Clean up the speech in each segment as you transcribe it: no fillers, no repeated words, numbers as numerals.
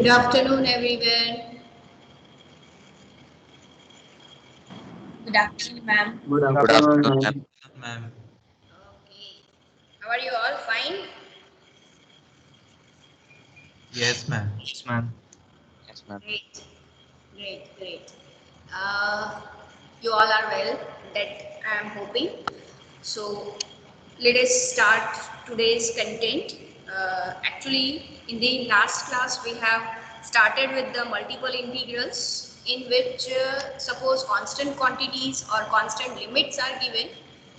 Good afternoon, everyone. Good afternoon, ma'am. Good Good afternoon, afternoon, ma'am. ma'am. Ma'am. Okay. How are you all? Fine? Yes, ma'am. Yes, ma'am. Yes, ma'am. Great. Great. Uh, you all are well, that I am hoping. So, let us start today's content. Actually, in the last class, we have started with the multiple integrals in which suppose constant quantities or constant limits are given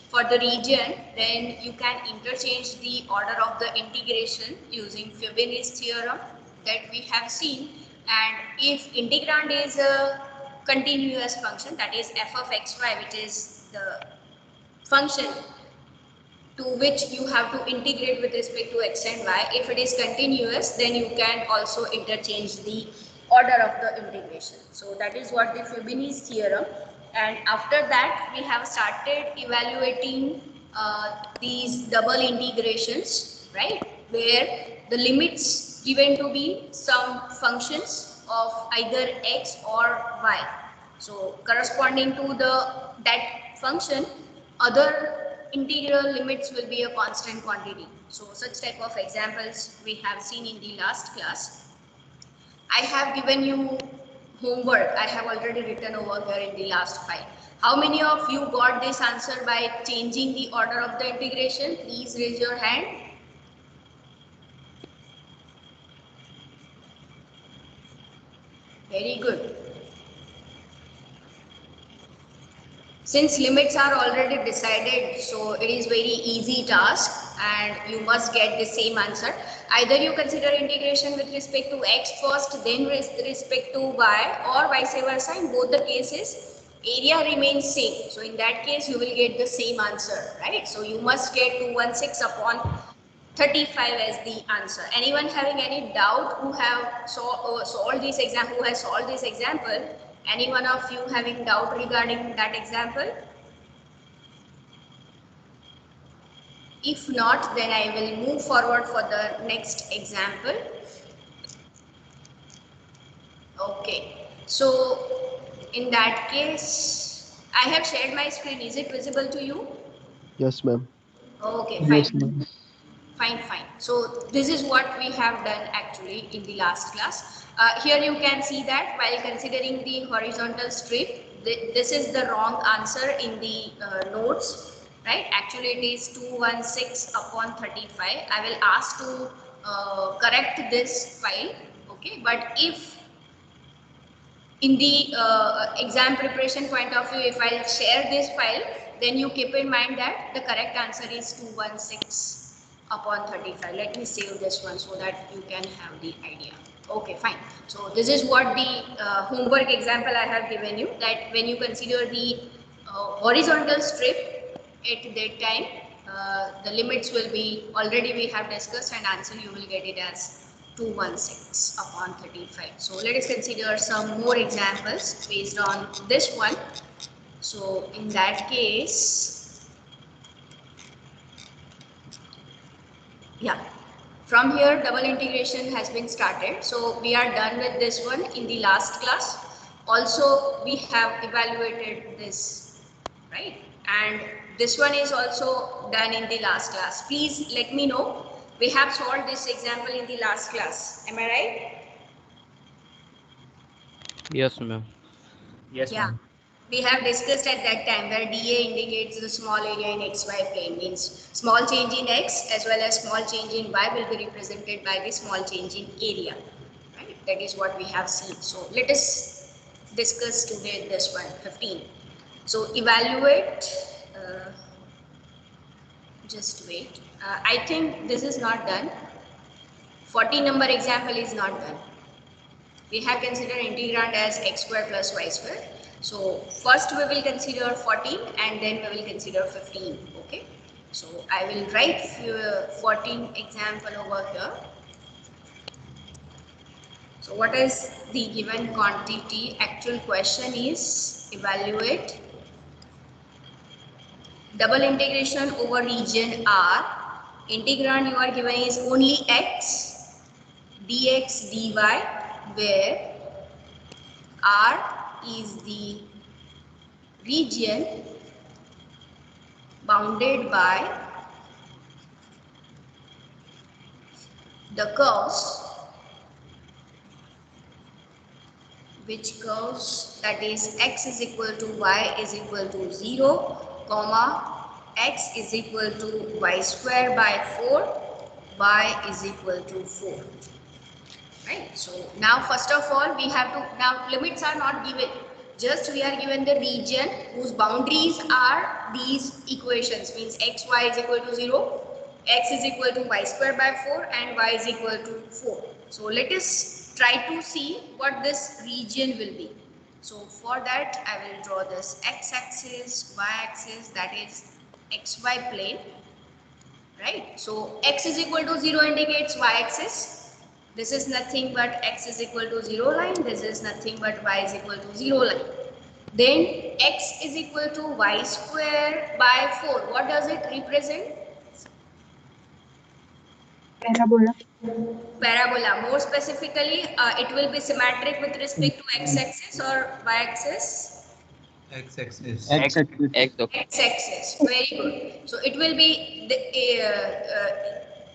for the region, then you can interchange the order of the integration using Fibonacci theorem that we have seen. And if integrand is a continuous function, that is f of xy, which is the function to which you have to integrate with respect to x and y. If it is continuous, then you can also interchange the order of the integration. So that is what the Fibonacci theorem. And after that, we have started evaluating these double integrations, right? Where the limits given to be some functions of either x or y. So corresponding to the that function, other integral limits will be a constant quantity. So such type of examples we have seen in the last class. I have given you homework. I have already written over here in the last file. How many of you got this answer by changing the order of the integration? Please raise your hand. Very good. Since limits are already decided, so it is very easy task and you must get the same answer. Either you consider integration with respect to x first, then with respect to y, or vice versa. In both the cases, area remains same. So in that case, you will get the same answer, right? So you must get 216 upon 35 as the answer. Anyone having any doubt who have solved this example, who has solved this example? Any one of you having doubt regarding that example? If not, then I will move forward for the next example. Okay. So in that case, I have shared my screen. Is it visible to you? Yes, ma'am. Okay, Yes, fine. ma'am. Fine. So this is what we have done actually in the last class. Here you can see that while considering the horizontal strip, this is the wrong answer in the notes, right? Actually it is 216 upon 35. I will ask to correct this file, okay? But if in the exam preparation point of view, if I'll share this file, then you keep in mind that the correct answer is 216 upon 35. Let me save this one so that you can have the idea. Okay, fine. So this is what the homework example I have given you, that when you consider the horizontal strip at that time, the limits will be already we have discussed, and answer you will get it as 216 upon 35. So let us consider some more examples based on this one. So in that case, yeah, from here double integration has been started. So we are done with this one in the last class. Also we have evaluated this, right? And this one is also done in the last class. Please let me know. We have solved this example in the last class. Am I right? Yes, ma'am. Yes, Yeah, ma'am. we have discussed at that time where dA indicates the small area in xy plane, means small change in x as well as small change in y will be represented by the small change in area, right? That is what we have seen. So let us discuss today this one, 15. So evaluate, uh, just wait. I think this is not done. 40 number example is not done. We have considered integrand as x square plus y square. So first we will consider 14 and then we will consider 15. Okay. So I will write 14 example over here. So what is the given quantity? Actual question is evaluate double integration over region R. Integrand you are given is only x, dx, dy, where R is the region bounded by the curves, which curves, that is x is equal to y is equal to 0, comma x is equal to y square by 4, y is equal to 4. Right. So now first of all we have to, now limits are not given, just we are given the region whose boundaries are these equations, means x y is equal to 0, x is equal to y square by 4 and y is equal to 4. So let us try to see what this region will be. So for that I will draw this x-axis, y-axis, that is xy plane. Right. So x is equal to 0 indicates y-axis. This is nothing but x is equal to 0 line. This is nothing but y is equal to 0 line. Then x is equal to y square by 4. What does it represent? Parabola. Parabola. More specifically, it will be symmetric with respect to x-axis or y-axis? X-axis. X-axis. X-axis. Very good. So it will be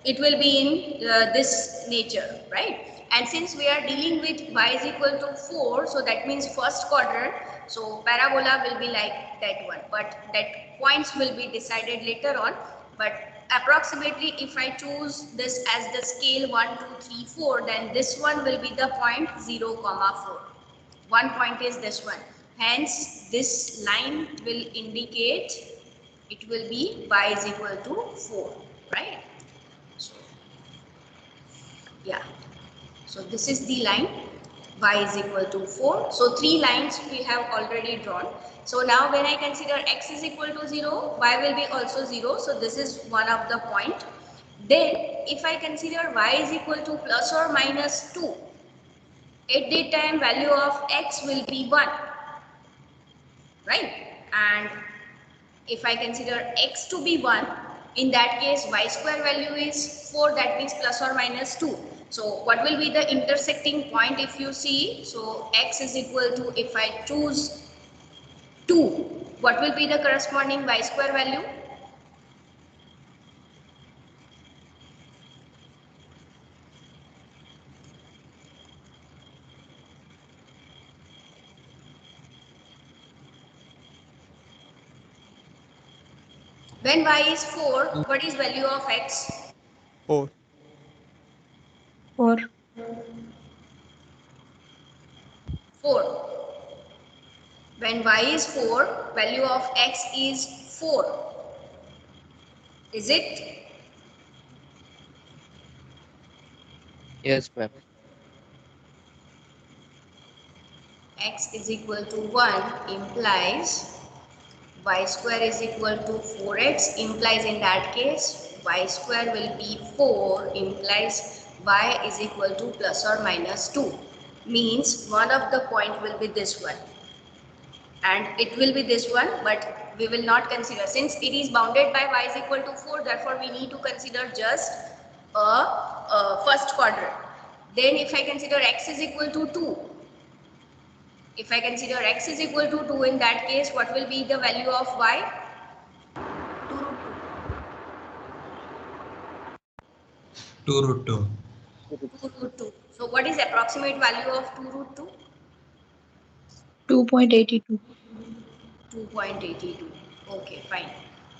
in this nature, right? And since we are dealing with y is equal to 4, so that means first quadrant. So parabola will be like that one, but that points will be decided later on. But approximately, if I choose this as the scale 1, 2, 3, 4, then this one will be the point 0, 4. One point is this one. Hence, this line will indicate it will be y is equal to 4, right? So, yeah. So, this is the line y is equal to 4. So, 3 lines we have already drawn. So, now when I consider x is equal to 0, y will be also 0. So, this is one of the point. Then, if I consider y is equal to plus or minus 2, at that time value of x will be 1, right? And if I consider x to be 1, in that case y square value is 4, that means plus or minus 2. So what will be the intersecting point if you see? So x is equal to, if I choose 2, what will be the corresponding y square value? When y is 4, what is value of x? 4. 4. 4. When y is 4, value of x is 4. Is it? Yes, ma'am. X is equal to 1 implies y square is equal to 4x, implies in that case y square will be 4, implies y is equal to plus or minus 2. Means one of the point will be this one and it will be this one, but we will not consider, since it is bounded by y is equal to 4, therefore we need to consider just a first quadrant. Then if I consider x is equal to 2, if I consider x is equal to 2, in that case, what will be the value of y? 2 root 2. 2 root 2. So what is approximate value of 2 root 2? 2.82. 2.82. Okay, fine.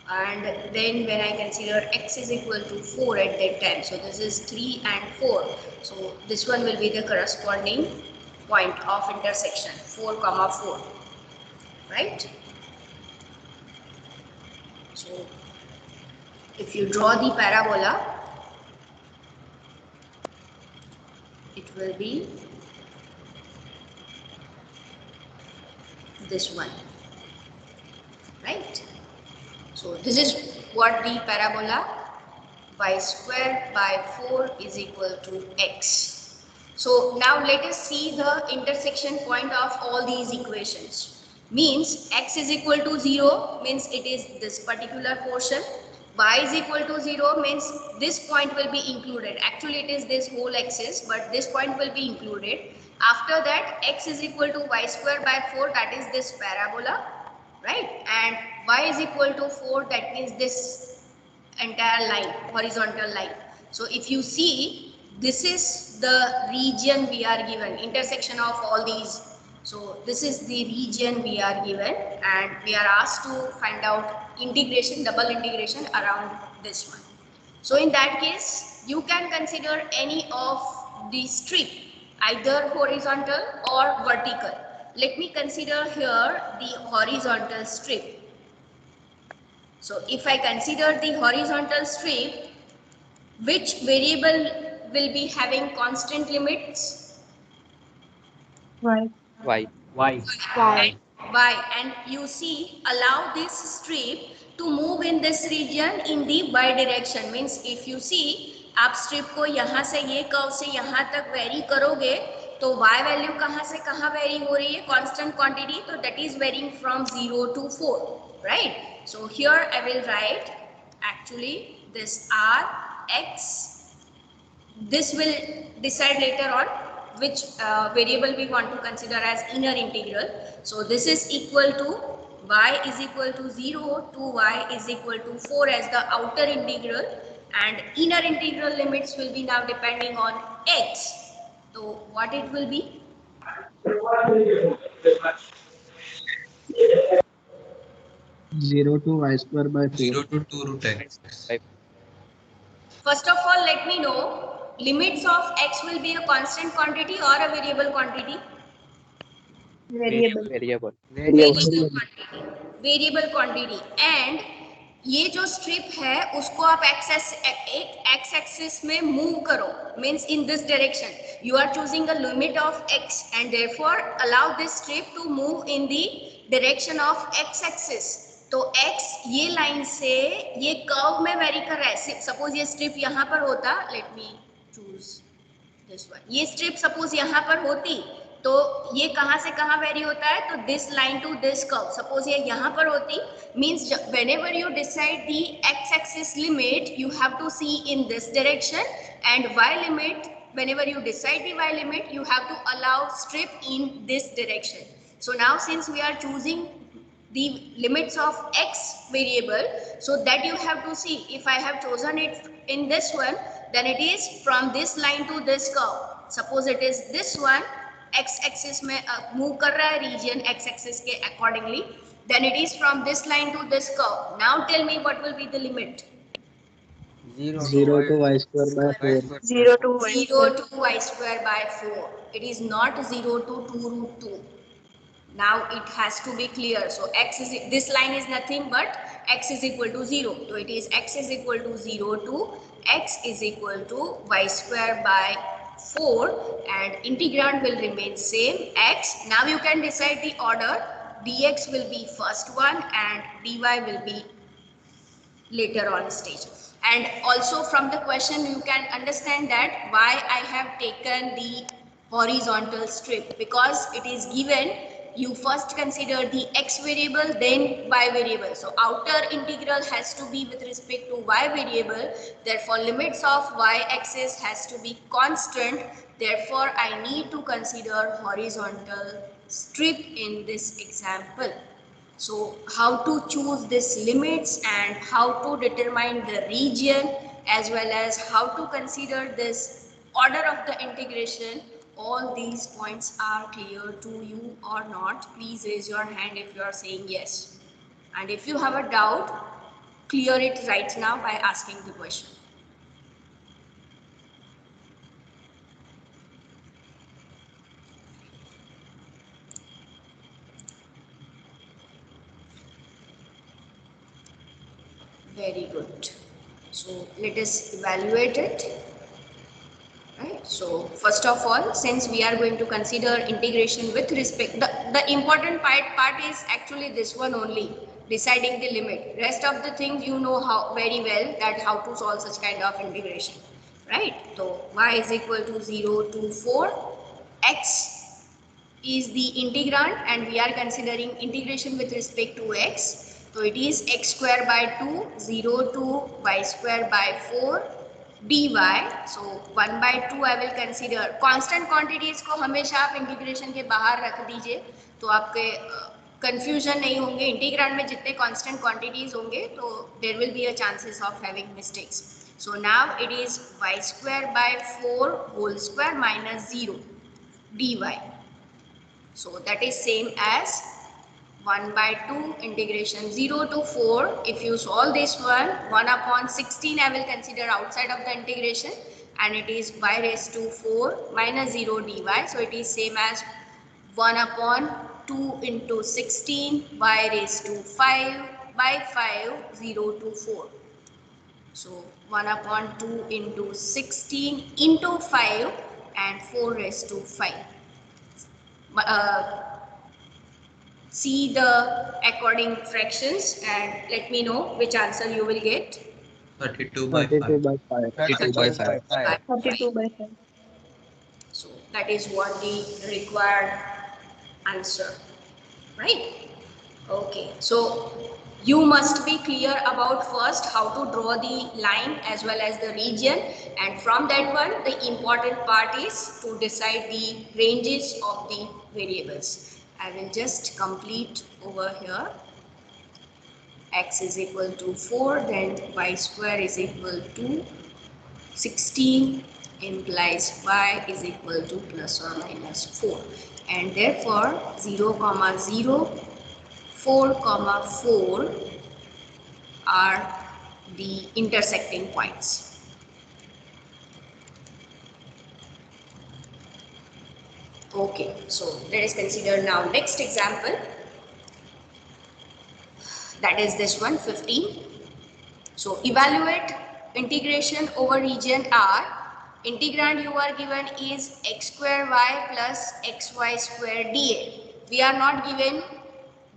And then when I consider x is equal to 4 at that time, so this is 3 and 4. So this one will be the corresponding point of intersection, 4, 4. Right? So if you draw the parabola, it will be this one, right? So this is what the parabola y square by 4 is equal to x. So now let us see the intersection point of all these equations. Means x is equal to 0 means it is this particular portion. Y is equal to 0 means this point will be included. Actually it is this whole axis, but this point will be included. After that, x is equal to y square by 4, that is this parabola, right? And y is equal to 4, that means this entire line, horizontal line. So if you see, this is the region we are given, intersection of all these. So this is the region we are given, and we are asked to find out integration, double integration around this one. So in that case, you can consider any of the strip, either horizontal or vertical. Let me consider here the horizontal strip. So if I consider the horizontal strip, which variable will be having constant limits? Y. Y. Y. And y, and you see, allow this strip to move in this region in the y direction. Means if you see, आप strip को यहाँ से ये curve से यहाँ तक very करोगे तो y वैल्यू कहाँ से कहाँ वेरी हो रही है, कांस्टेंट क्वांटिटी, तो that is varying from 0 to 4, right? So here I will write actually this r x. This will decide later on which variable we want to consider as inner integral. So this is equal to y is equal to 0 to y is equal to 4 as the outer integral, and inner integral limits will be now depending on x. So what it will be? 0 to y square by 4. 0 to 2 root x. First of all, let me know, limits of x will be a constant quantity or a variable quantity? Variable. Variable. Variable quantity. And ये जो strip है उसको आप x axis में move करो, means in this direction. You are choosing a limit of x and therefore allow this strip to move in the direction of x axis. तो x ये line से ये कर्व में वेरी कर रहा है. सपोज ये स्ट्रिप यहाँ पर होता, let me choose this one. ये स्ट्रिप सपोज यहाँ पर होती तो ये कहाँ से कहाँ वेरी होता है, तो this line to this curve. Suppose ये यहाँ पर होती, means whenever you decide the x axis limit you have to see in this direction, and y limit whenever you decide the y limit you have to allow strip in this direction. So now since we are choosing the limits of x variable, so that you have to see, if I have chosen it in this one, then it is from this line to this curve. Suppose it is this one, x axis में move कर रहा है region x axis के accordingly, then it is from this line to this curve. Now tell me what will be the limit? 0 to y square by 4. 0 to y. 0 to y square by 4. It is not 0 to 2 root 2. Now it has to be clear. So x is, this line is nothing but x is equal to 0. So it is x is equal to 0 to x is equal to y square by 4, and integrand will remain same x. Now you can decide the order. Dx will be first one and dy will be later on stage. And also from the question you can understand that why I have taken the horizontal strip, because it is given you first consider the x variable then y variable. So outer integral has to be with respect to y variable, therefore limits of y axis has to be constant, therefore I need to consider horizontal strip in this example. So how to choose these limits and how to determine the region as well as how to consider this order of the integration, all these points are clear to you or not? Please raise your hand if you are saying yes. And if you have a doubt, clear it right now by asking the question. Very good. So let us evaluate it. Right. So first of all, since we are going to consider integration with respect, the important part is actually this one only, deciding the limit. Rest of the things you know how very well that how to solve such kind of integration, right? So y is equal to 0 to 4, x is the integrand and we are considering integration with respect to x. So it is x square by 2, 0 to y square by 4. dy. So 1/2 I will consider. Constant quantities को हमेशा आप integration के बाहर रख दीजिए, तो आपके confusion नहीं होंगे. इंटीग्रांड में जितने कांस्टेंट क्वांटिटीज होंगे तो there will be a chances of having mistakes. So now it is y square by 4 whole square minus 0 dy. So that is same as 1/2 integration 0 to 4. If you solve this one, 1/16 I will consider outside of the integration, and it is y raised to 4 minus 0 dy. So it is same as 1/2 into 16 y raised to 5 by 5 0 to 4. So 1/2 into 16 into 5 and 4 raised to 5. See the according fractions and let me know which answer you will get. 32 by 32 5. by 5. 32 by 5. 32 by 5. So that is what the required answer, right? Okay, so you must be clear about first how to draw the line as well as the region, and from that one the important part is to decide the ranges of the variables. I will just complete over here. X is equal to 4, then y square is equal to 16 implies y is equal to plus or minus 4, and therefore 0, 0, 4, 4 are the intersecting points. Okay, so let us consider now next example. That is this one, 15. So evaluate integration over region R. Integrand you are given is x square y plus xy square dA. We are not given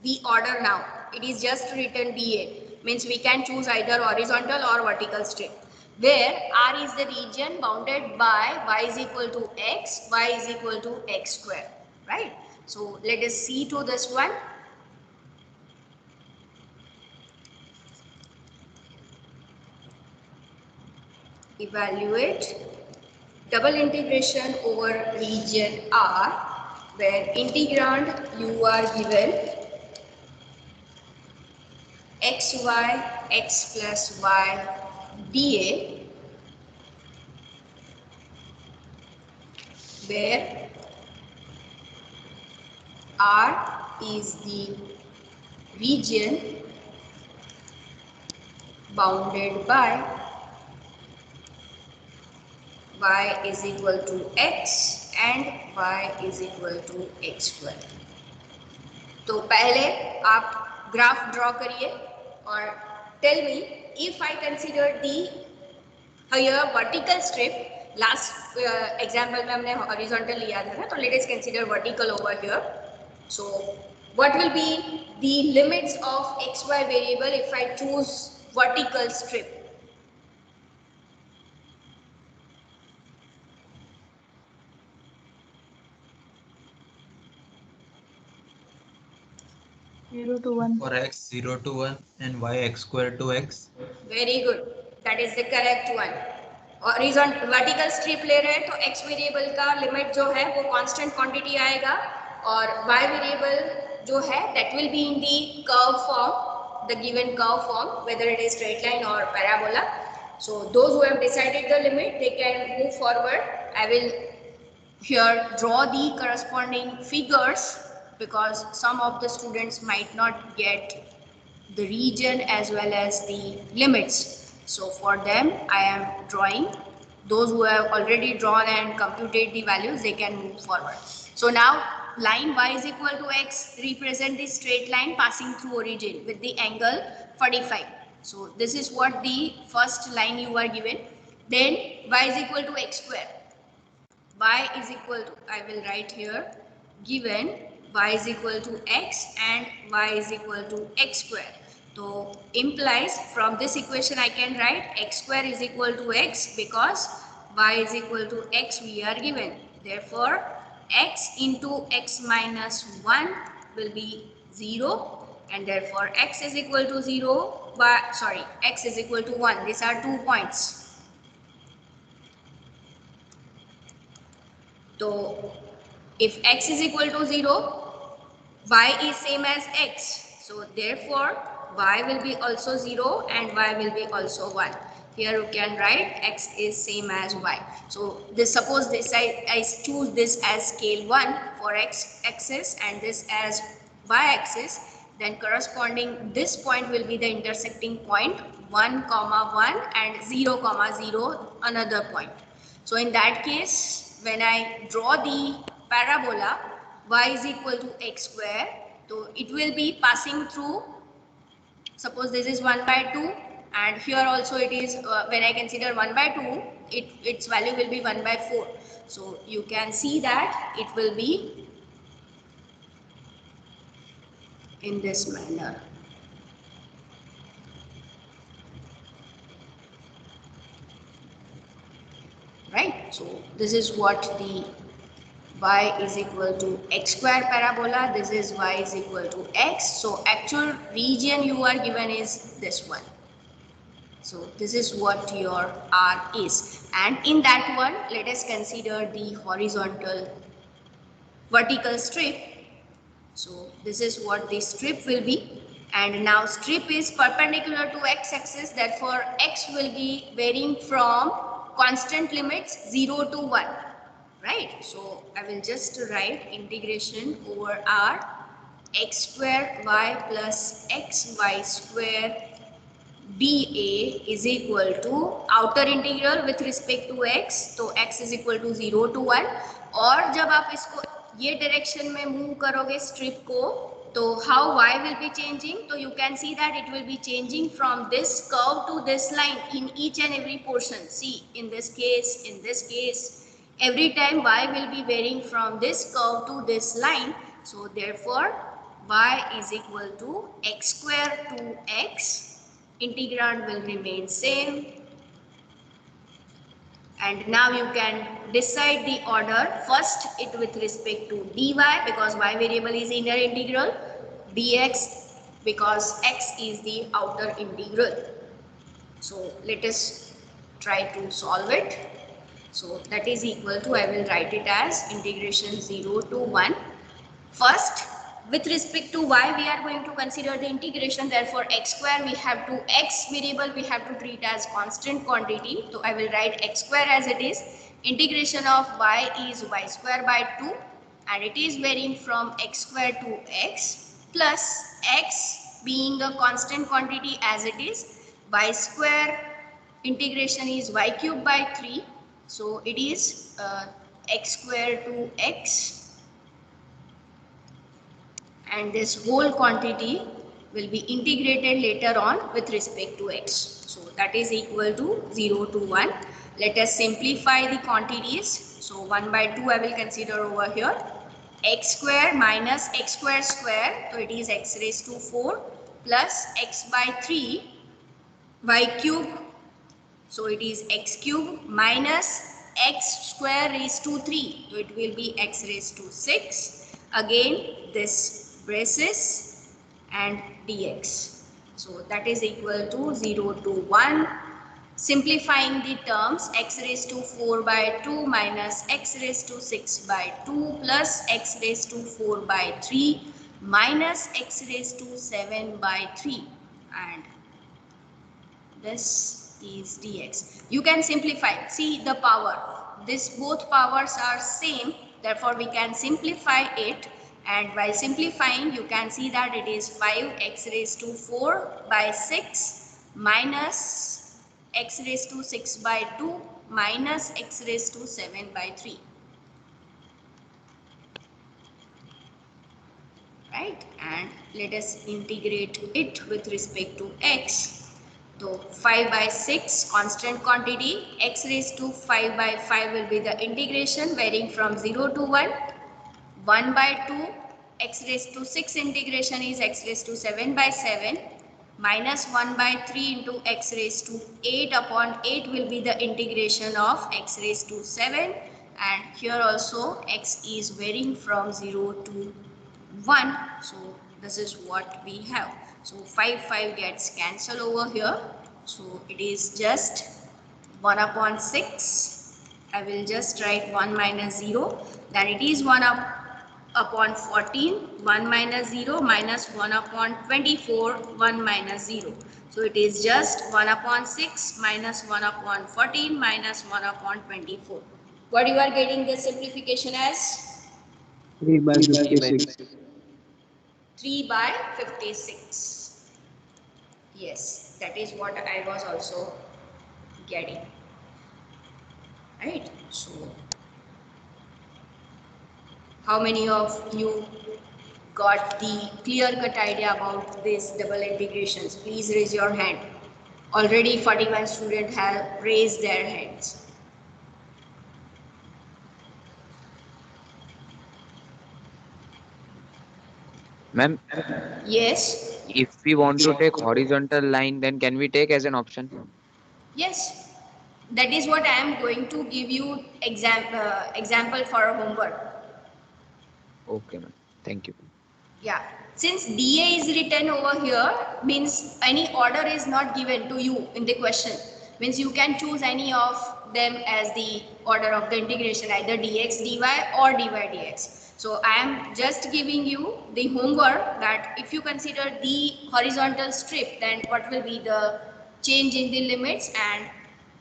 the order now. It is just written dA. Means we can choose either horizontal or vertical strip. Where R is the region bounded by y is equal to x, y is equal to x square. Right? So let us see to this one. Evaluate double integration over region R, where integrand you are given xy x plus y dA, where R is the region bounded by y is equal to x and y is equal to x square. तो पहले आप graph draw करिए और tell me if I consider the here vertical strip. Last example में हमने horizontal लिया था ना, तो let us consider vertical over here. So what will be the limits of x y variable if I choose vertical strip? 0 to 1. For x 0 to 1 and y x square to x. Very good. That is the correct one. Horizontal vertical strip ले रहे हैं तो x variable का limit जो है वो constant quantity आएगा, और y वेरिएबल जो है that will be in the curve form, the given curve form, whether it is straight line or parabola. So those who have decided the limit, they can move forward. I will here draw the corresponding figures because some of the students might not get the region as well as the limits. So for them I am drawing. Those who have already drawn and computed the values, they can move forward. So now line y is equal to x represent the straight line passing through origin with the angle 45. So this is what the first line you are given. Then y is equal to x square. Y is equal to, I will write here, given y is equal to x and y is equal to x square. So implies from this equation I can write x square is equal to x because y is equal to x we are given. Therefore x into x minus 1 will be 0, and therefore x is equal to 0, x is equal to 1. These are 2 points. So if x is equal to 0, y is same as x. So therefore y will be also 0 and y will be also 1. Here you can write x is same as y. So this, suppose this I choose this as scale 1 for x axis and this as y axis, then corresponding this point will be the intersecting point 1 comma 1 and 0 comma 0 another point. So in that case, when I draw the parabola y is equal to x square, so it will be passing through, suppose this is 1 by 2 and here also it is, when I consider 1 by 2, its value will be 1 by 4. So you can see that it will be in this manner. Right? So this is what the y is equal to x square parabola, this is y is equal to x. So actual region you are given is this one. So this is what your R is, and in that one let us consider the horizontal vertical strip. So this is what the strip will be, and now strip is perpendicular to x-axis, therefore x will be varying from constant limits 0 to 1. Right, so I will just write integration over R x square y plus xy square dA is equal to outer integral with respect to x, तो x is equal to 0 to 1, और जब आप इसको ये direction में move करोगे strip को, तो how y will be changing, तो you can see that it will be changing from this curve to this line in each and every portion. See, in this case, every time y will be varying from this curve to this line. So therefore y is equal to x square to x, integrand will remain same, and now you can decide the order. First it with respect to dy because y variable is inner integral, dx because x is the outer integral. So let us try to solve it. So that is equal to, I will write it as integration 0 to 1. First, with respect to y we are going to consider the integration, therefore x square we have to, x variable we have to treat as constant quantity. So I will write x square as it is. Integration of y is y square by 2 and it is varying from x square to x, plus x being a constant quantity as it is, y square integration is y cube by 3. So it is x square to x, and this whole quantity will be integrated later on with respect to x. So that is equal to 0 to 1. Let us simplify the quantities. So 1 by 2 I will consider over here. X square minus x square square, so it is x raised to 4 plus x by 3 y cube, so it is x cube minus x square raised to 3, so it will be x raised to 6. Again this braces and dx. So that is equal to 0 to 1. Simplifying the terms, x raised to 4 by 2 minus x raised to 6 by 2 plus x raised to 4 by 3 minus x raised to 7 by 3, and this is dx. You can simplify. See the power. This both powers are same. Therefore, we can simplify it. And while simplifying, you can see that it is 5x raised to 4 by 6 minus x raised to 6 by 2 minus x raised to 7 by 3. Right? And let us integrate it with respect to x. So 5 by 6 constant quantity, x raised to 5 by 5 will be the integration varying from 0 to 1. 1 by 2, x raised to 6 integration is x raised to 7 by 7 minus 1 by 3 into x raised to 8 upon 8 will be the integration of x raised to 7, and here also x is varying from 0 to 1. So this is what we have. So 5 gets cancelled over here. So it is just 1 upon 6 I will just write 1 minus 0. Then it is 1 upon 14, 1 minus 0 minus 1 upon 24, 1 minus 0. So it is just 1 upon 6 minus 1 upon 14 minus 1 upon 24. What you are getting this simplification as? 3 by 56. 3 by 56. Yes, that is what I was also getting. Right? So, how many of you got the clear-cut idea about these double integrations? Please raise your hand. Already 41 students have raised their hands. Ma'am, Yes. if we want to take horizontal line, then can we take as an option? Yes. That is what I am going to give you example for homework. Okay, ma'am. Thank you. Yeah. Since DA is written over here, means any order is not given to you in the question. Means you can choose any of them as the order of the integration, either dx dy or dy dx. So I am just giving you the homework that if you consider the horizontal strip, then what will be the change in the limits, and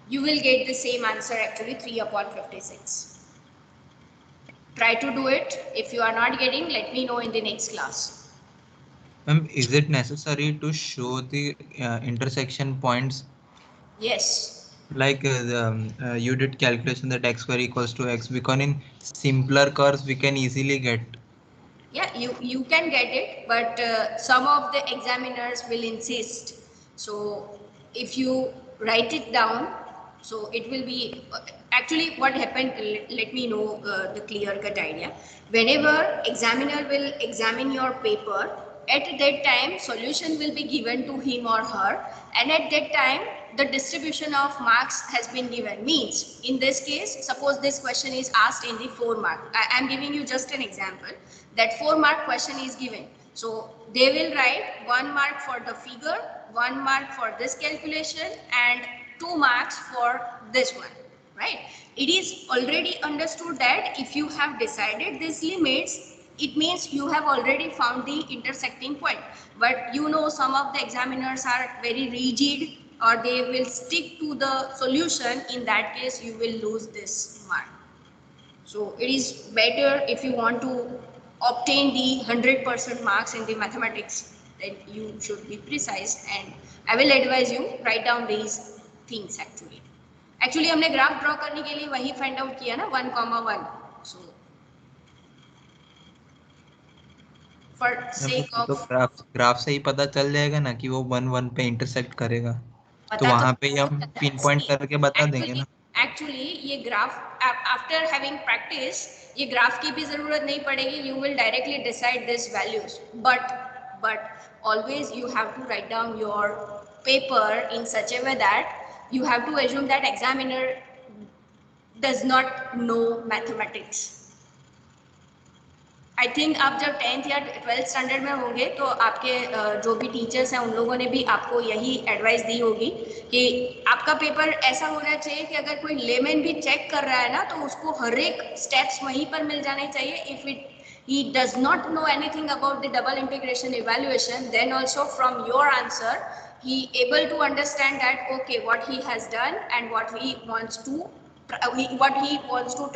you will get the same answer, actually 3 upon 56. Try to do it. If you are not getting, let me know in the next class. Is it necessary to show the intersection points? Yes. Like you did calculation that x square equals to x, because in simpler curves we can easily get. Yeah, you can get it, but some of the examiners will insist. So if you write it down, so it will be actually what happened. Let me know the clear-cut idea. Whenever examiner will examine your paper, at that time solution will be given to him or her, and at that time the distribution of marks has been given. Means in this case, suppose this question is asked in the 4 mark. I am giving you just an example. That 4 mark question is given. So they will write 1 mark for the figure, 1 mark for this calculation, and 2 marks for this one, right? It is already understood that if you have decided these limits, it means you have already found the intersecting point. But you know, some of the examiners are very rigid, or they will stick to the solution. In that case, you will lose this mark. So it is better, if you want to obtain the 100% marks in the mathematics, then you should be precise, and I will advise you write down these things. Actually हमने graph draw करने के लिए वही find out किया ना 1,1. So for sake तो of graph से ही पता चल जाएगा ना कि वो 1 1 पे इंटरसेक्ट करेगा, तो पता वहां पे ही हम पिन पॉइंट करके बता देंगे ना. एक्चुअली ये ग्राफ आफ्टर हैविंग प्रैक्टिस, ये ग्राफ की भी जरूरत नहीं पड़ेगी. You will directly decide this values, but always you have to write down your paper in such a way that you have to assume that examiner does not know mathematics. I think आप जब 10th या 12th standard में होंगे तो आपके जो भी teachers हैं उन लोगों ने भी आपको यही एडवाइस दी होगी कि आपका पेपर ऐसा होना चाहिए कि अगर कोई लेमैन भी चेक कर रहा है ना, तो उसको हर एक स्टेप्स वहीं पर मिल जाने चाहिए. If he does not know anything about the double integration evaluation, then also from your answer he able to understand that okay, what he has done and what he wants to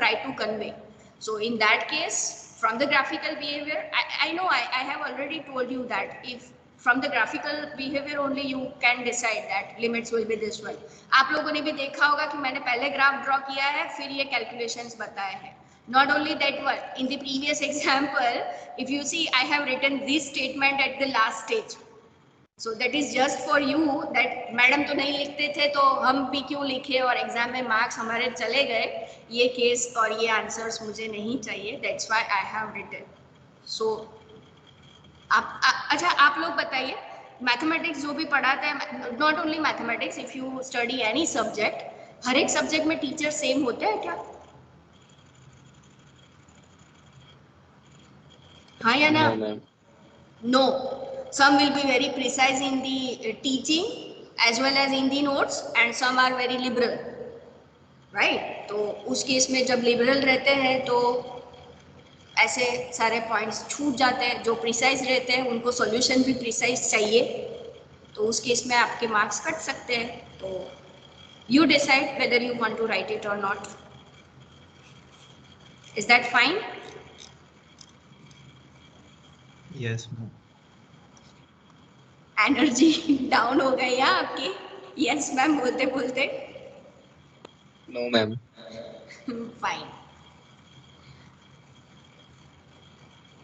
try to convey. So in that case, from the graphical behavior, I know I have already told you that if from the graphical behavior only you can decide that limits will be this one. आप लोगों ने भी देखा होगा कि मैंने पहले graph draw किया है, फिर ये कैलकुलेशंस बताए हैं. Not only that one, in the previous example, if you see, I have written this statement at the last stage. So that is just for you that madam तो नहीं लिखते थे तो हम भी क्यों लिखे और एग्जाम में मार्क्स हमारे चले गए. ये केस और ये आंसर्स मुझे नहीं चाहिए. That's why I have written. So अच्छा आप लोग बताइए, मैथमेटिक्स जो भी पढ़ाते हैं, not only mathematics, if you study any subject, हर एक सब्जेक्ट में टीचर सेम होते हैं क्या? हाँ या ना? No. Some will be very precise in the teaching as well as in the notes, and some are very liberal. Right. तो उस केस में जब लिबरल रहते हैं तो ऐसे सारे पॉइंट्स छूट जाते हैं, जो प्रिसाइज रहते हैं उनको सॉल्यूशन भी प्रिसाइज चाहिए, तो उस केस में आपके मार्क्स कट सकते हैं। तो you decide whether you want to write it और not. Is that fine? Yes, ma'am. Energy down हो गई है आपकी? यस मैम बोलते बोलते। No, ma'am. Fine.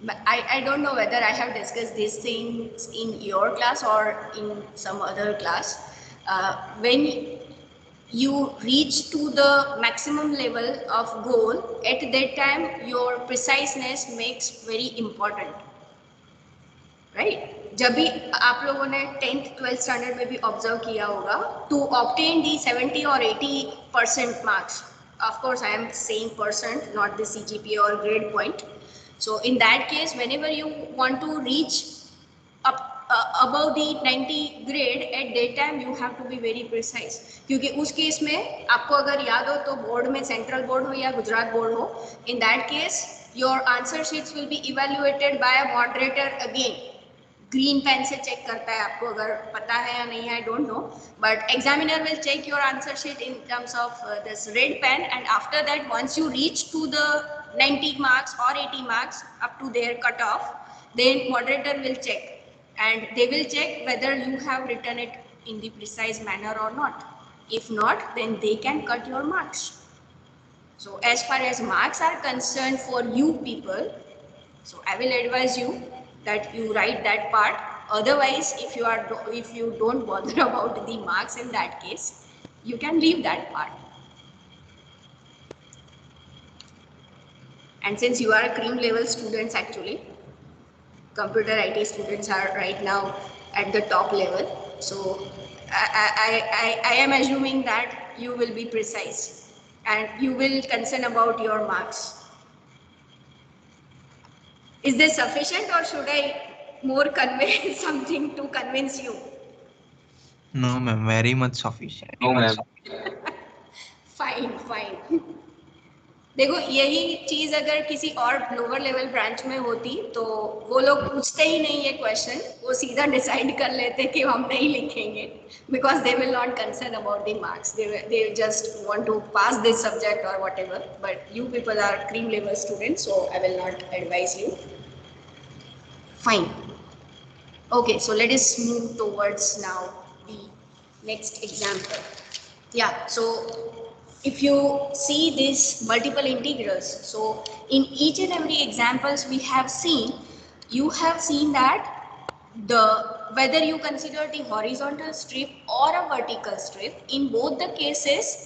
But I don't know whether I have discussed these things in your class or in some other class. When you reach to the maximum level of goal, at that time your preciseness makes very important. Right. जब भी आप लोगों ने 10th 12th standard में भी observe किया होगा, to obtain दी 70 और 80% marks, of course I am saying percent, not the CGPA or grade point. So in that case, whenever you want to reach up above the 90 grade, at that time you have to be very precise. क्योंकि उस case में आपको अगर याद हो तो board में central board हो या गुजरात बोर्ड हो, in that case your answer sheets will be evaluated by a moderator again. Green pen से चेक करता है, आपको अगर पता है या नहीं I don't know, but examiner will check your answer sheet in terms of this red pen, and after that once you reach to the 90 marks or 80 marks up to their cut off, then moderator will check and they will check whether you have written it in the precise manner or not. If not, then they can cut your marks. So as far as marks are concerned for you people, so I will advise you that you write that part. Otherwise, if you don't bother about the marks in that case, you can leave that part. And since you are a cream level students, actually, computer IT students are right now at the top level. So I am assuming that you will be precise and you will concern about your marks. Is this sufficient or should I more convey something to convince you? No, ma'am. Very much sufficient. No, ma'am. Fine fine. देखो यही चीज अगर किसी और lower level branch में होती तो वो लोग पूछते ही नहीं ये क्वेश्चन, वो सीधा डिसाइड कर लेते कि हम नहीं लिखेंगे, because they will not concern about the marks, they just want to pass this subject और whatever, but you people are cream level students, so I will not advise you. Fine, okay, so let us move towards now the next example. Yeah, so if you see these multiple integrals, so in each and every examples we have seen, you have seen that whether you consider the horizontal strip or a vertical strip, in both the cases,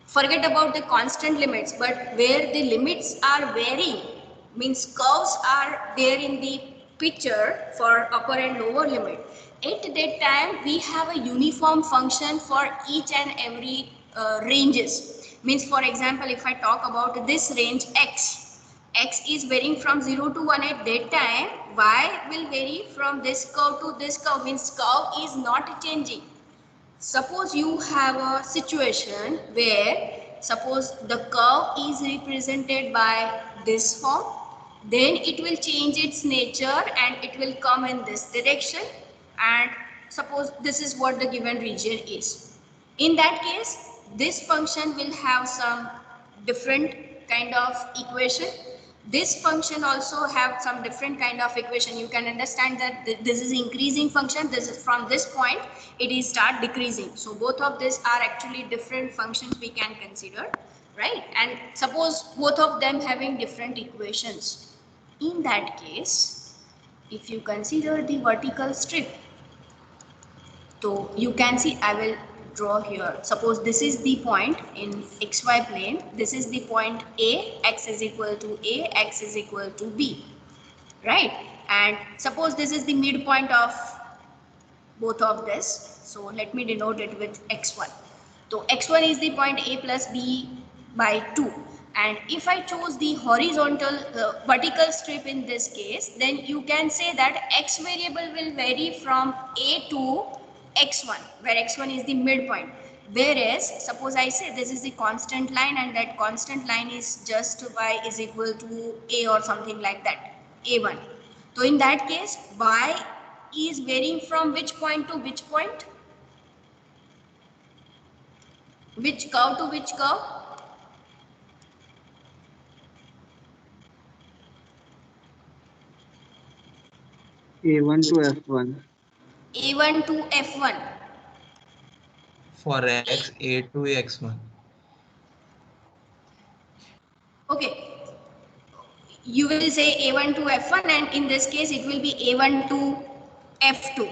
forget about the constant limits, but where the limits are varying, means curves are there in the picture for upper and lower limit, at that time we have a uniform function for each and every ranges. Means for example, if I talk about this range x is varying from 0 to 1, at that time y will vary from this curve to this curve, means curve is not changing. Suppose you have a situation where suppose the curve is represented by this form, then it will change its nature and it will come in this direction, and suppose this is what the given region is. In that case, this function will have some different kind of equation. This function also have some different kind of equation. You can understand that this is increasing function, this is from this point it is start decreasing, so both of these are actually different functions we can consider, right? And suppose both of them having different equations. In that case, if you consider the vertical strip, so you can see, I will draw here. Suppose this is the point in xy plane, this is the point A, x is equal to A, x is equal to B, right? And suppose this is the midpoint of both of this, so let me denote it with x1. So x1 is the point A plus B by 2, and if I chose the horizontal vertical strip in this case, then you can say that x variable will vary from A to x1, where x1 is the midpoint. Whereas suppose I say this is the constant line and that constant line is just y is equal to a or something like that, a1. So in that case y is varying from which point to which point? Which curve to which curve? A1 to F1. A1 to F1. For x, a to x1. Okay. You will say A1 to F1 and in this case it will be A1 to F2,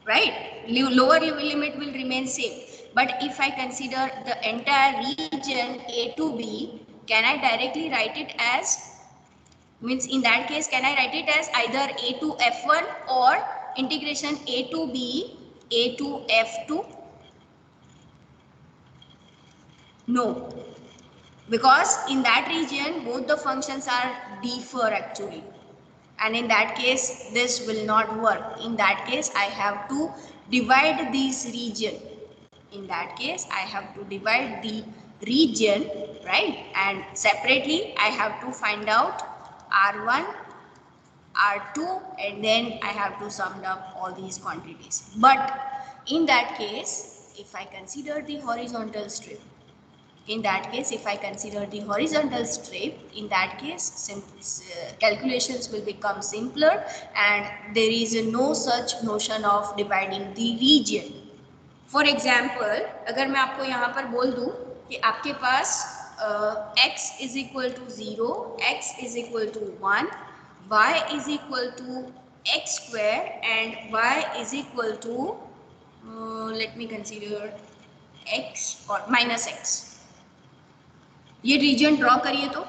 right? Lower limit will remain same. But if I consider the entire region A to B, can I directly write it as, means in that case, can I write it as either A to F1 or integration A to B, A to F2? No. Because in that region, both the functions are defer actually. And in that case, this will not work. In that case, I have to divide this region. In that case, I have to divide the region, right? And separately, I have to find out R1, R2, and then I have to sum up all these quantities. But in that case, if I consider the horizontal strip, in that case, if I consider the horizontal strip, in that case, calculations will become simpler and there is no such notion of dividing the region. For example, अगर मैं आपको यहाँ पर बोल दूँ कि आपके पास x is equal to 0, x is equal to 1, y is equal to x square and y is equal to, let me consider x or minus x. ये रीजन ड्रॉ करिए तो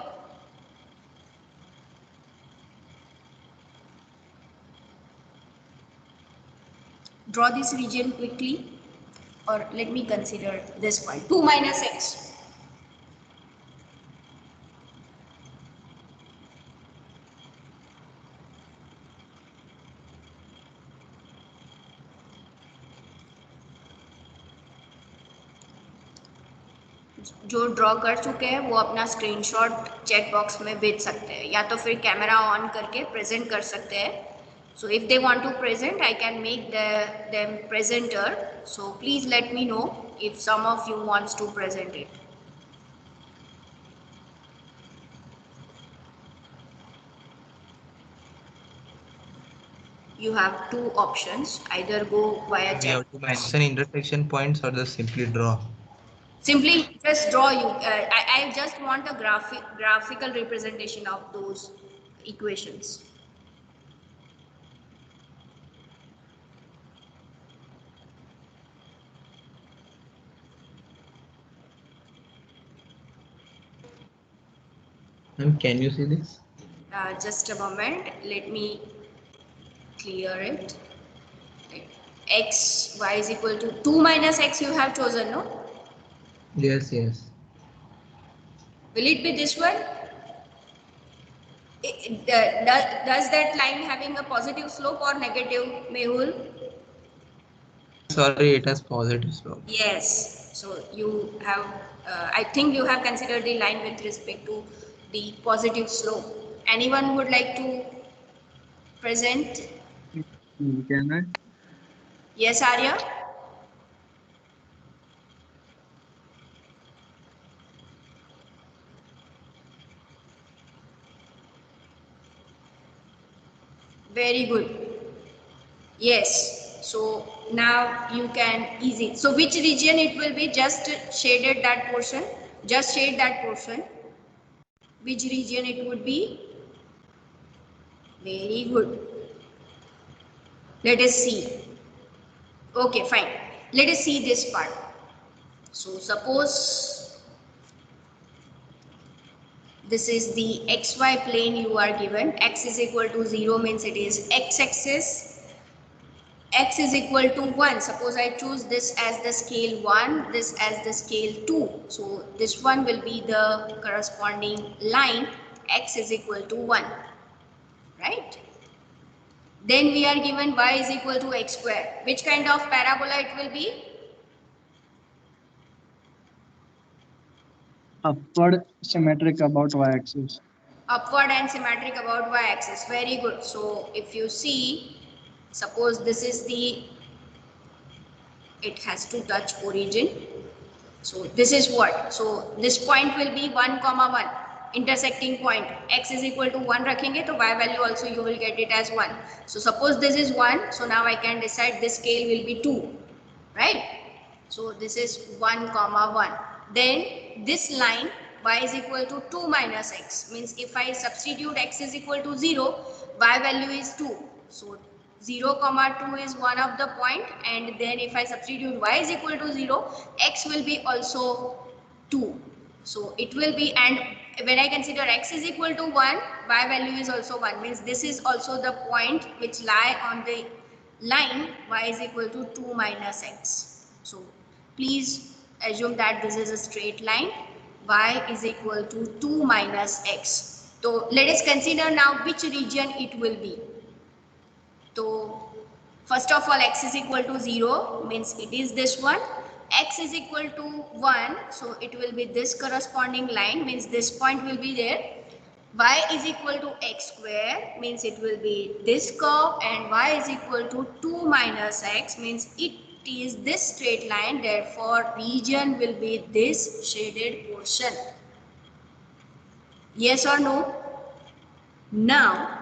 draw this region quickly, or let me consider this one, 2 minus x. जो draw कर चुके हैं वो अपना screenshot chat box में भेज सकते हैं या तो फिर कैमरा ऑन करके प्रेजेंट कर सकते हैं. So if they want to present, I can make them presenter. So please let me know if some of you wants to present it. You have two options. Either go via We chat. have to mention intersection points or just simply draw. Simply just draw you. I just want a graphical representation of those equations. And can you see this? Just a moment. Let me clear it. X, y is equal to 2 minus x you have chosen, no? Yes, yes. Will it be this one? Does that line having a positive slope or negative, Mehul? Sorry, it has positive slope. Yes. So you have, I think you have considered the line with respect to the positive slope. Anyone would like to present? Can I? Yes, Arya? Very good. Yes. So now you can easy. So which region it will be? Just shaded that portion. Just shade that portion. Which region it would be? Very good. Let us see. Okay, fine. Let us see this part. So suppose this is the xy plane you are given. X is equal to 0 means it is x-axis. X is equal to 1. Suppose I choose this as the scale 1, this as the scale 2. So this one will be the corresponding line. X is equal to 1. Right? Then we are given y is equal to x square. Which kind of parabola it will be? upward symmetric about y-axis. Upward and symmetric about y-axis. Very good. So if you see, suppose this is the, it has to touch origin. So this is what? So this point will be 1, 1 intersecting point. X is equal to 1 rakhenge, so y value also you will get it as 1. So suppose this is 1, so now I can decide this scale will be 2, right? So this is 1, 1. Then this line y is equal to 2 minus x, means if I substitute x is equal to 0, y value is 2. So 0, 2 is one of the point, and then if I substitute y is equal to 0, x will be also 2. So it will be, and when I consider x is equal to 1, y value is also 1, means this is also the point which lie on the line y is equal to 2 minus x. So please assume that this is a straight line, y is equal to 2 minus x. So let us consider now which region it will be. So first of all, x is equal to 0, means it is this one. X is equal to 1, so it will be this corresponding line, means this point will be there. Y is equal to x square, means it will be this curve, and y is equal to 2 minus x, means it is this straight line. Therefore region will be this shaded portion. Yes or no? Now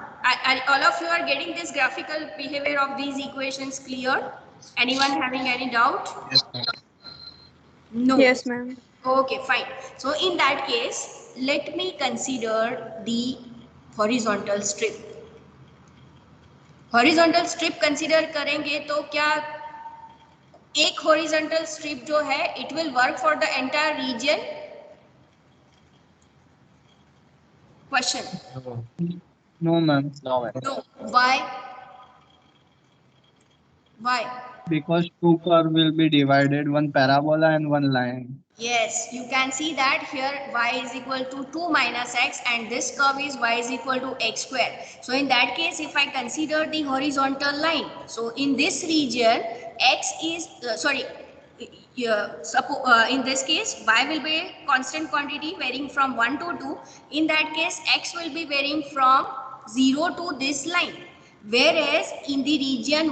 all of you are getting this graphical behavior of these equations clear? Anyone having any doubt? Yes, ma'am. No. Yes, ma'am. Okay, fine. So in that case, let me consider the horizontal strip. Horizontal strip consider करेंगे तो क्या एक horizontal strip जो है it will work for the entire region? Question. No. No, ma'am. No. Why? Why? Because two curve will be divided, one parabola and one line. Yes, you can see that here y is equal to 2 minus x, and this curve is y is equal to x square. So in that case, if I consider the horizontal line, so in this region x is in this case y will be a constant quantity varying from 1 to 2. In that case, x will be varying from 0 to this line, whereas in the region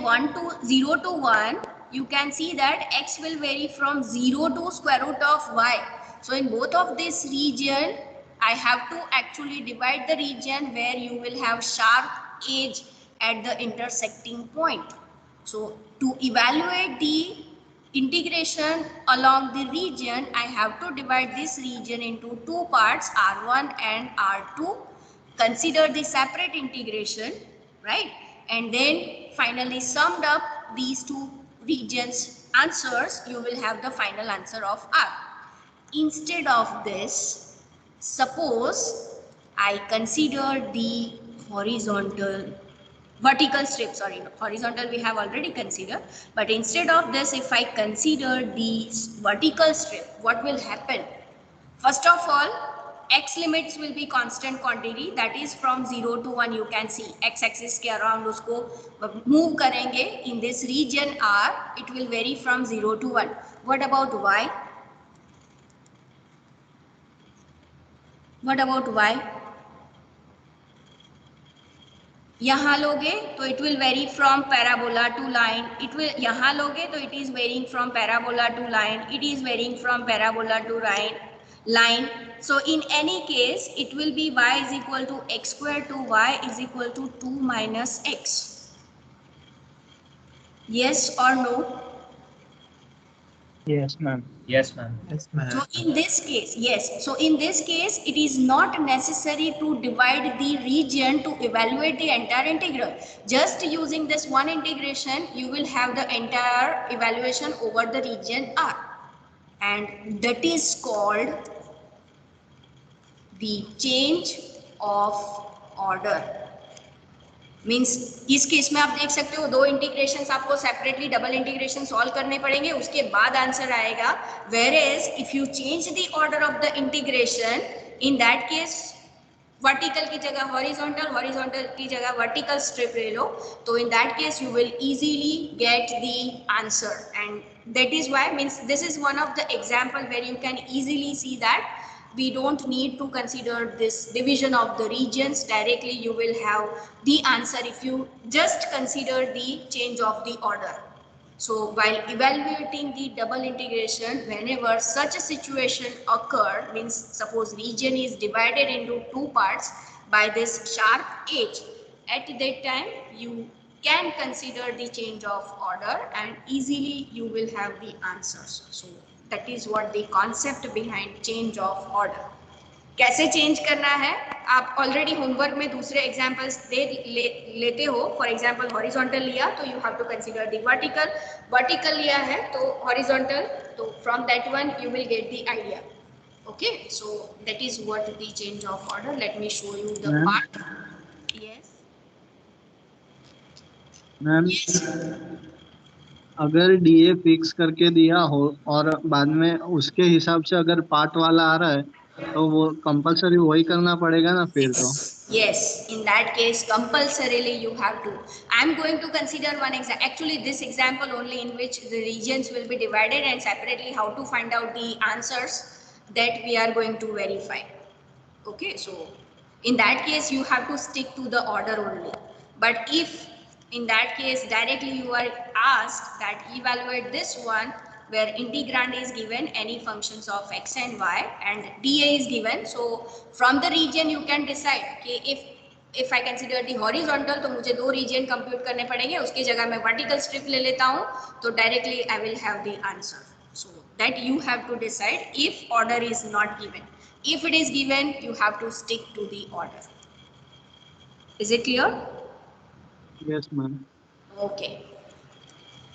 0 to 1, you can see that x will vary from 0 to square root of y. So in both of this region, I have to actually divide the region where you will have sharp edge at the intersecting point. So to evaluate the integration along the region, I have to divide this region into two parts, R1 and R2. Consider the separate integration, right? And then finally summed up these two regions answers, you will have the final answer of R. Instead of this, suppose I consider the vertical strip, sorry, horizontal we have already considered, but instead of this, if I consider the vertical strip, what will happen? First of all, x limits will be constant quantity, that is from 0 to 1. You can see x axis के around उसको move करेंगे. In this region R, it will vary from 0 to 1. What about y? What about y? यहाँ लोगे तो it will vary from parabola to line. It will यहाँ लोगे तो it is varying from parabola to line. It is varying from parabola to line. So in any case, it will be y is equal to x square to y is equal to 2 minus x. Yes or no? Yes, ma'am. Yes, ma'am. Yes, ma'am. So in this case, yes. So in this case, it is not necessary to divide the region to evaluate the entire integral. Just using this one integration, you will have the entire evaluation over the region R. And that is called the change of order. Means इस case में आप देख सकते हो दो integrations आपको separately double integration solve करने पड़ेंगे, उसके बाद आंसर आएगा. Whereas if you change the order of the integration, in that case vertical की जगह हॉरिजॉन्टल, हॉरिजॉन्टल की जगह वर्टिकल स्ट्रिप ले लो, तो in that case you will easily get the answer. And that is why, means this is one of the example where you can easily see that we don't need to consider this division of the regions. Directly you will have the answer if you just consider the change of the order. So while evaluating the double integration, whenever such a situation occurred, means suppose region is divided into two parts by this sharp edge, at that time you can consider the change of order and easily you will have the answers. So that is what the concept behind change of order. कैसे change करना है, आप already homework में दूसरे examples लेते हो. For example horizontal लिया तो you have to consider the vertical, vertical लिया है तो हॉरिजॉन्टल, तो from that one you will get the idea. Okay, so that is what the change of order. Let me show you the Ma'am? part. Yes. Ma'am Yes. अगर DA fix करके दिया हो और बाद में उसके हिसाब से अगर पार्ट वाला आ रहा है तो वो कंपलसरी वही करना पड़ेगा ना फिर तो. Yes, in that case compulsorily you have to. I am going to consider one example, actually this example only, in which the regions will be divided and separately how to find out the answers that we are going to verify. Okay, so in that case you have to stick to the order only. But if in that case directly you are asked that evaluate this one where integrand is given any functions of x and y and dA is given, so from the region you can decide कि if I consider the horizontal तो मुझे दो region compute करने पड़ेंगे, उसकी जगह मैं vertical strip ले लेता हूँ तो directly I will have the answer. So that you have to decide if order is not given. If it is given, you have to stick to the order. Is it clear? Yes ma'am. Okay.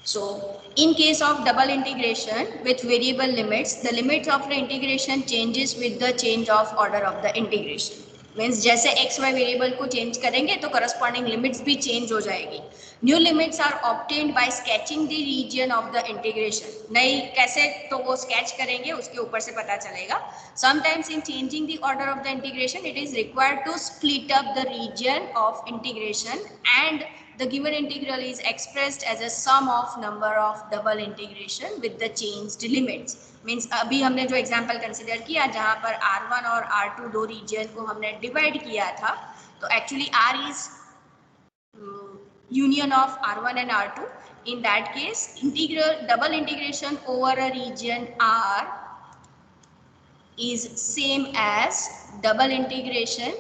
So in case of double integration with variable limits, the limits of the integration changes with the change of order of the integration. Means जैसे x y variable को change करेंगे तो corresponding limits भी change हो जाएगी. New limits are obtained by sketching the region of the integration. नई कैसे तो वो sketch करेंगे उसके ऊपर से पता चलेगा. Sometimes in changing the order of the integration, it is required to split up the region of integration and the given integral is expressed as a sum of number of double integration with the changed limits. Means अभी हमने जो example consider किया जहाँ पर R1 और R2 दो region को हमने divide किया था, तो actually R is union of R1 and R2. In that case, double integration over a region R is same as double integration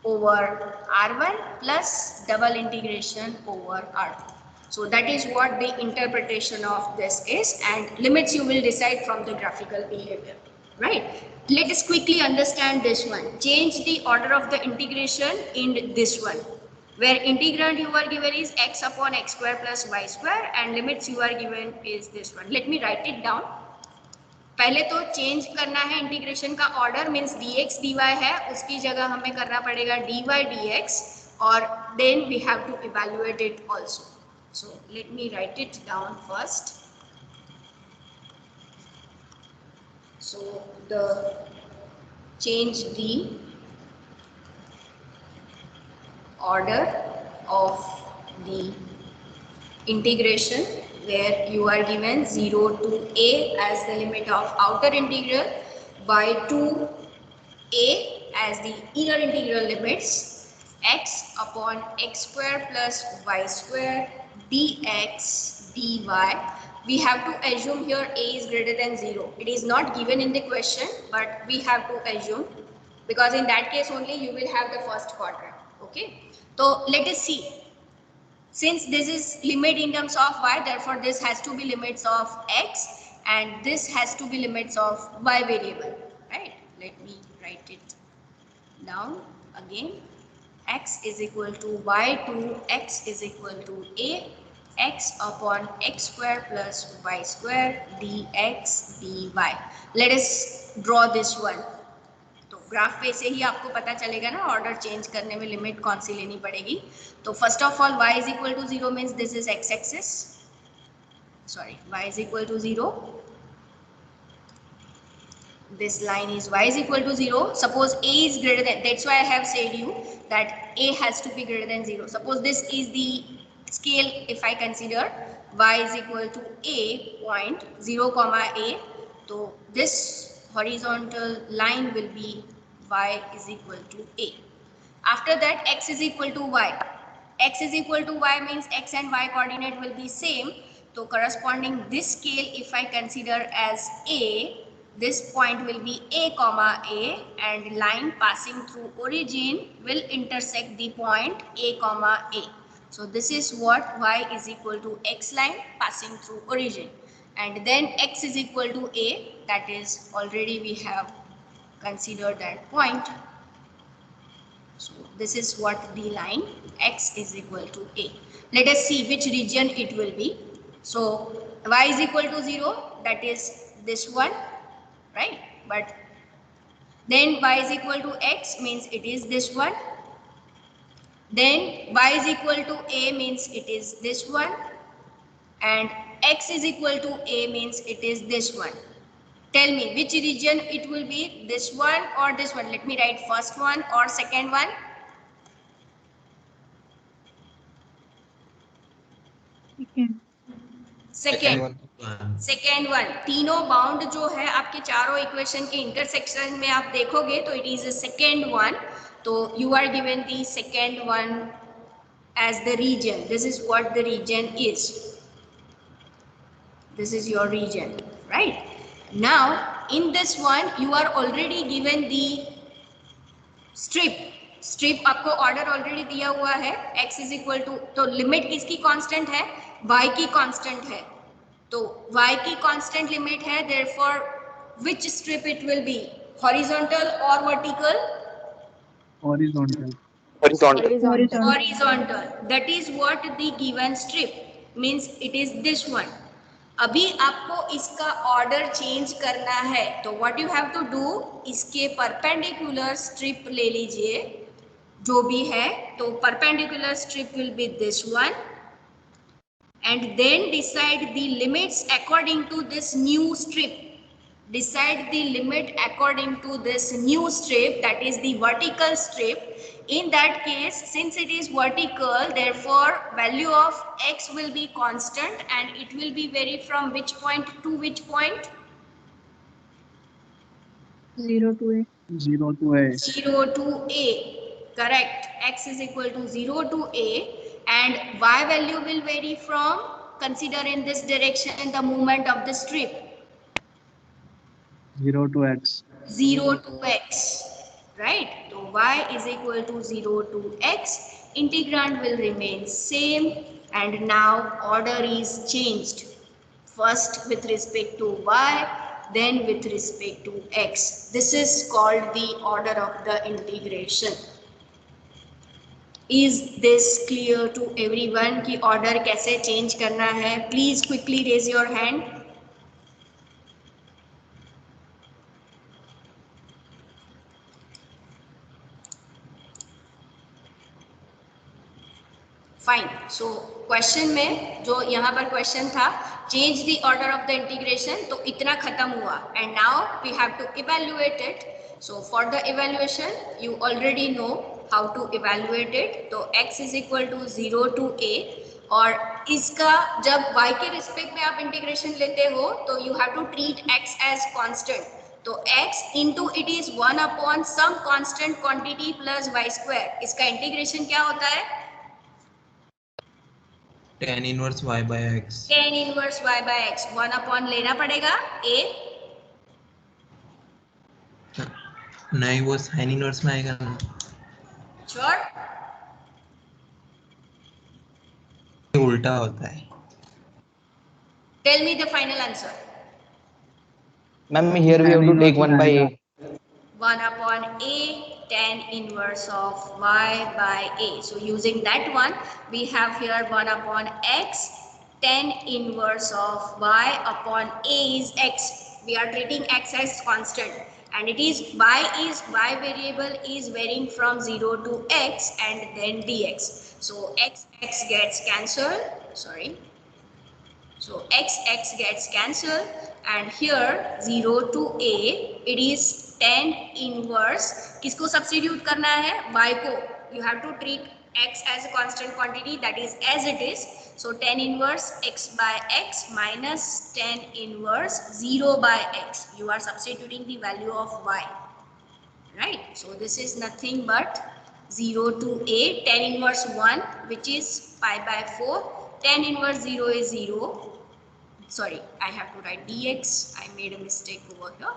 over R1 plus double integration over R2. So that is what the interpretation of this is, and limits you will decide from the graphical behavior, right? Let us quickly understand this one. Change the order of the integration in this one, where integrand you are given is x upon x square plus y square and limits you are given is this one. Let me write it down. पहले तो change करना है integration का order, means dx dy है उसकी जगह हमें करना पड़ेगा dy dx और then we have to evaluate it also. So let me write it down first. So the change the order of the integration where you are given 0 to a as the limit of outer integral by 2a as the inner integral limits, x upon x square plus y square dx dy. We have to assume here a is greater than 0. It is not given in the question, but we have to assume because in that case only you will have the first quadrant. Okay, so let us see. Since this is limit in terms of y, therefore this has to be limits of x and this has to be limits of y variable, right? Let me write it down again. X is equal to y to x is equal to a, x upon x square plus y square dx dy. Let us draw this one. Graph पे से ही आपको पता चलेगा ना order change करने में limit कौन सी लेनी पड़ेगी. तो first of all y is equal to 0 means this is x axis, sorry, y is equal to 0, this line is y is equal to 0. Suppose a is greater than, that's why I have said you that a has to be greater than 0. Suppose this is the scale, if I consider y is equal to a point 0 comma a, so this horizontal line will be y is equal to a. After that, x is equal to y. X is equal to y means x and y coordinate will be same. So corresponding this scale, if I consider as a, this point will be a comma a, and line passing through origin will intersect the point a comma a. So this is what y is equal to x line passing through origin, and then x is equal to a, that is already we have considered that point. So this is what the line x is equal to a. Let us see which region it will be. So y is equal to 0, that is this one, right? But then y is equal to x means it is this one. Then y is equal to a means it is this one. And x is equal to a means it is this one. Tell me which region it will be, this one or this one. Let me write first one or second one. Second. Second one. तीनों bound जो है आपके चारों equation के intersection में आप देखोगे तो इट इज सेकेंड वन. तो you are given the second one as the region. This is what the region is. This is your region, right? Now in this one you are already given the strip आपको order already दिया हुआ है. x is equal to, तो limit किसकी constant है, y की constant है. तो y की कांस्टेंट लिमिट है, therefore which strip it will be, horizontal or vertical? horizontal. Horizontal. That is what the given strip means, it is this one. अभी आपको इसका ऑर्डर चेंज करना है तो what you have to do, इसके perpendicular strip ले लीजिए जो भी है. तो perpendicular strip will be this one, and then decide the limits according to this new strip. Decide the limit according to this new strip, that is the vertical strip. In that case, since it is vertical, therefore value of x will be constant and it will be vary from which point to which point? 0 to a. 0 to a. 0 to a. Correct. X is equal to 0 to a, and y value will vary from, consider in this direction the movement of the strip. 0 to x. 0 to x, right? So y is equal to 0 to x. Integrand will remain same, and now order is changed. First with respect to y, then with respect to x. This is called the order of the integration. Is this clear to everyone कि order कैसे change करना है? Please quickly raise your hand. Fine. So question में जो यहाँ पर question था, change the order of the integration, तो इतना खत्म हुआ. And now we have to evaluate it. So for the evaluation you already know how to evaluate it. तो x is equal to 0 to a, और इसका जब y के respect में आप इंटीग्रेशन लेते हो तो you have to treat x as constant. तो x into it is 1 upon some constant quantity plus y square. इसका इंटीग्रेशन क्या होता है? tan inverse y by x. tan inverse y by x. 1 upon लेना पड़ेगा a. नहीं, वो sin inverse में आएगा ना. श्योर? उल्टा होता है. Tell me the final answer. Ma'am, here we have to take 1 by a. 1 upon a tan inverse of y by a. So using that one, we have here 1 upon x tan inverse of y upon a is x. We are treating x as constant, and it is y variable is varying from 0 to x and then dx. So x gets cancelled. Sorry. So x gets cancelled, and here 0 to a it is tan inverse. किसको substitute करना है? y को. You have to treat x as a constant quantity, that is as it is. So tan inverse x by x minus tan inverse 0 by x. You are substituting the value of y, right? So this is nothing but 0 to a tan inverse 1, which is pi by 4. Tan inverse 0 is 0. Sorry, I have to write dx. I made a mistake over here.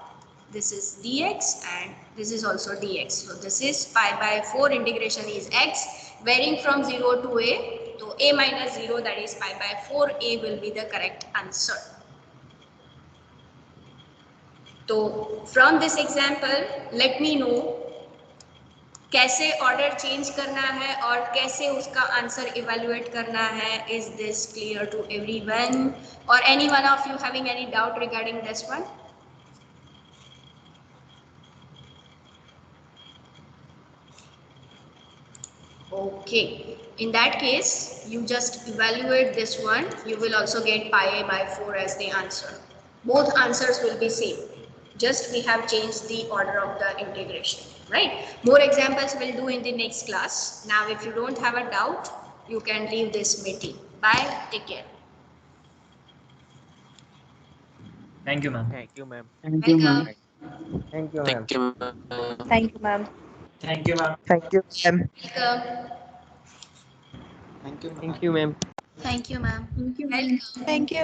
This is dx and this is also dx. So this is pi by 4, integration is x, varying from 0 to a. So a minus 0, that is pi by 4, a will be the correct answer. So from this example, let me know कैसे order change करना है और कैसे उसका answer evaluate करना है. Is this clear to everyone और any one of you having any doubt regarding this one? Okay, in that case you just evaluate this one. You will also get pi a by 4 as the answer. Both answers will be same, just we have changed the order of the integration, right? More examples we'll do in the next class. Now if you don't have a doubt, you can leave this meeting. Bye, take care. Thank you, ma'am. Thank you, ma'am. Thank you, ma'am. Welcome. Thank you, ma'am. Thank you, ma'am. Thank you, ma'am. Thank you, ma'am. Thank you, ma'am. Welcome. Thank you, ma'am. Thank you, ma'am. Thank you, ma'am. Thank you, ma'am. Welcome. Thank you.